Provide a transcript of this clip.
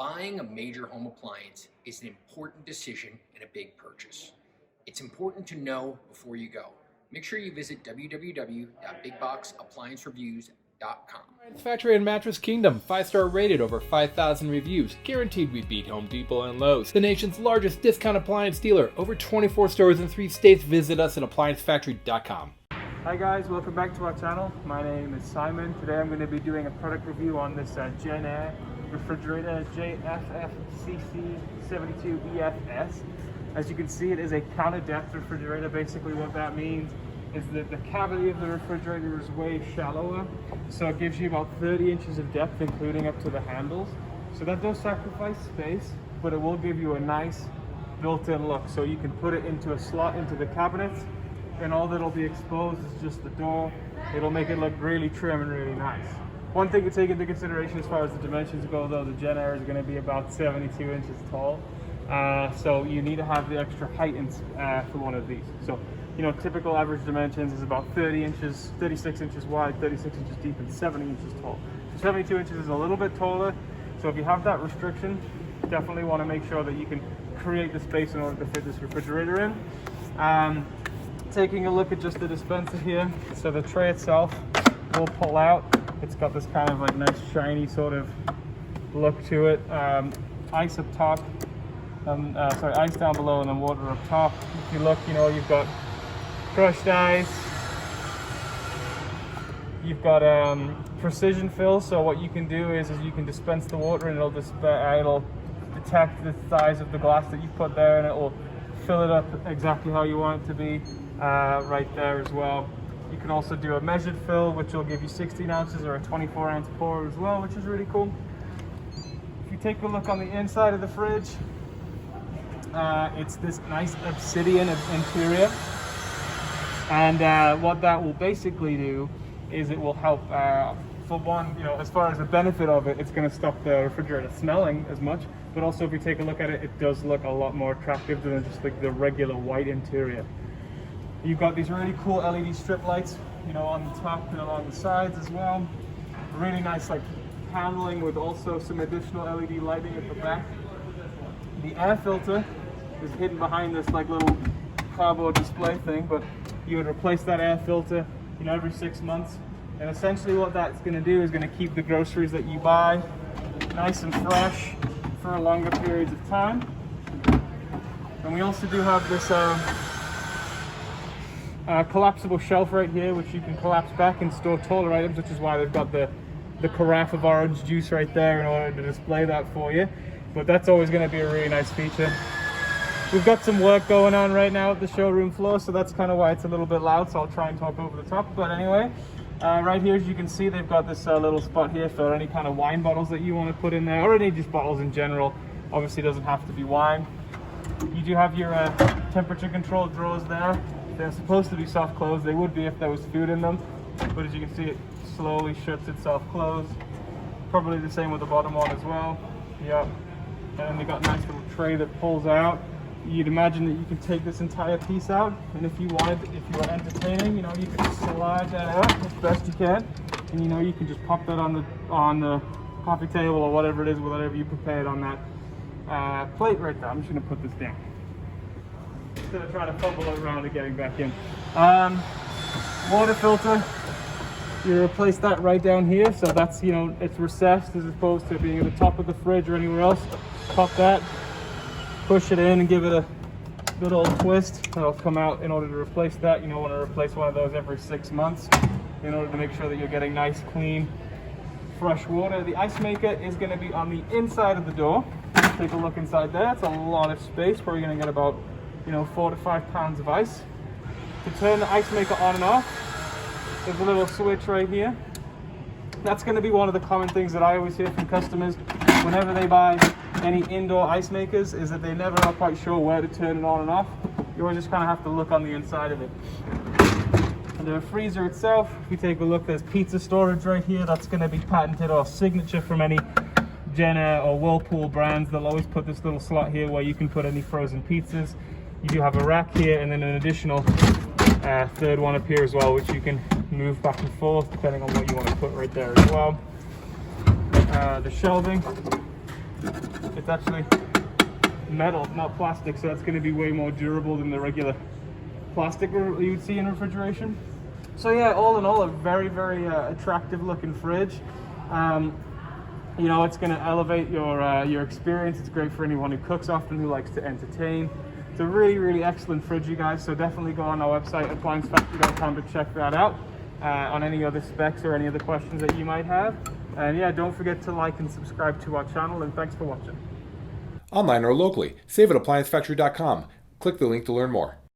Buying a major home appliance is an important decision and a big purchase. It's important to know before you go. Make sure you visit www.bigboxappliancereviews.com. Factory and Mattress Kingdom, 5-star rated, over 5,000 reviews, guaranteed we beat Home Depot and Lowe's. The nation's largest discount appliance dealer, over 24 stores in 3 states. Visit us at ApplianceFactory.com. Hi guys, welcome back to our channel. My name is Simon. Today I'm going to be doing a product review on this JennAir refrigerator JFFCC72EFS. As you can see, it is a counter depth refrigerator. Basically what that means is that the cavity of the refrigerator is way shallower, so it gives you about 30 inches of depth, including up to the handles. So that does sacrifice space, but it will give you a nice built-in look. So you can put it into a slot into the cabinet, and all that'll be exposed is just the door. It'll make it look really trim and really nice. One thing to take into consideration as far as the dimensions go, though, the JennAir is going to be about 72 inches tall. So you need to have the extra height for one of these. So, you know, typical average dimensions is about 30 inches, 36 inches wide, 36 inches deep, and 70 inches tall. So 72 inches is a little bit taller. So if you have that restriction, definitely want to make sure that you can create the space in order to fit this refrigerator in. Taking a look at just the dispenser here, so the tray itself will pull out. It's got this kind of like nice shiny sort of look to it. Ice up top, ice down below, and then water up top. If you look, you know, you've got crushed ice, you've got precision fill. So what you can do is you can dispense the water, and it'll detect the size of the glass that you put there, and it will fill it up exactly how you want it to be. Right there as well. You can also do a measured fill, which will give you 16 ounces or a 24 ounce pour as well, which is really cool. If you take a look on the inside of the fridge, it's this nice obsidian interior, and what that will basically do is it will help, for one, you know, as far as the benefit of it, it's going to stop the refrigerator smelling as much, but also if you take a look at it, it does look a lot more attractive than just like the regular white interior. You've got these really cool LED strip lights, you know, on the top and along the sides as well. Really nice like paneling with also some additional LED lighting at the back. The air filter is hidden behind this like little cardboard display thing, but you would replace that air filter, you know, every 6 months. And essentially what that's going to do is going to keep the groceries that you buy nice and fresh for longer periods of time. And we also do have this collapsible shelf right here, which you can collapse back and store taller items, which is why they've got the carafe of orange juice right there in order to display that for you. But that's always going to be a really nice feature. We've got some work going on right now at the showroom floor, so that's kind of why it's a little bit loud, so I'll try and talk over the top. But anyway, right here, as you can see, they've got this little spot here for any kind of wine bottles that you want to put in there, or any just bottles in general. Obviously, it doesn't have to be wine. You do have your temperature control drawers there. They're supposed to be soft closed. They would be if there was food in them, but as you can see, it slowly shuts itself closed. Probably the same with the bottom one as well. Yep. And then they got a nice little tray that pulls out. You'd imagine that you can take this entire piece out, and if you were entertaining, you know, you could slide that out as best you can, and you know, you can just pop that on the coffee table or whatever it is, whatever you prepared on that plate right there. I'm just going to put this down instead of trying to fumble around and getting back in. Water filter, you replace that right down here, so that's, you know, it's recessed as opposed to being at the top of the fridge or anywhere else. Pop that, push it in, and give it a good old twist. That'll come out in order to replace that. You don't want to replace one of those every 6 months in order to make sure that you're getting nice, clean, fresh water. The ice maker is going to be on the inside of the door. Take a look inside there. It's a lot of space. Probably going to get about, you know, 4 to 5 pounds of ice. To turn the ice maker on and off, there's a little switch right here. That's going to be one of the common things that I always hear from customers whenever they buy any indoor ice makers, is that they never are quite sure where to turn it on and off. You always just kind of have to look on the inside of it. And the freezer itself, if you take a look, there's pizza storage right here. That's going to be patented or signature from any JennAir or Whirlpool brands. They'll always put this little slot here where you can put any frozen pizzas. You do have a rack here, and then an additional third one up here as well, which you can move back and forth depending on what you want to put right there as well. The shelving, It's actually metal, not plastic, so it's going to be way more durable than the regular plastic you would see in refrigeration. So yeah, all in all, a very, very attractive looking fridge. You know, it's going to elevate your experience. It's great for anyone who cooks often, who likes to entertain. It's a really, really excellent fridge, you guys. So definitely go on our website, appliancefactory.com, to check that out on any other specs or any other questions that you might have. And yeah, don't forget to like and subscribe to our channel, and thanks for watching. Online or locally, save at appliancefactory.com. Click the link to learn more.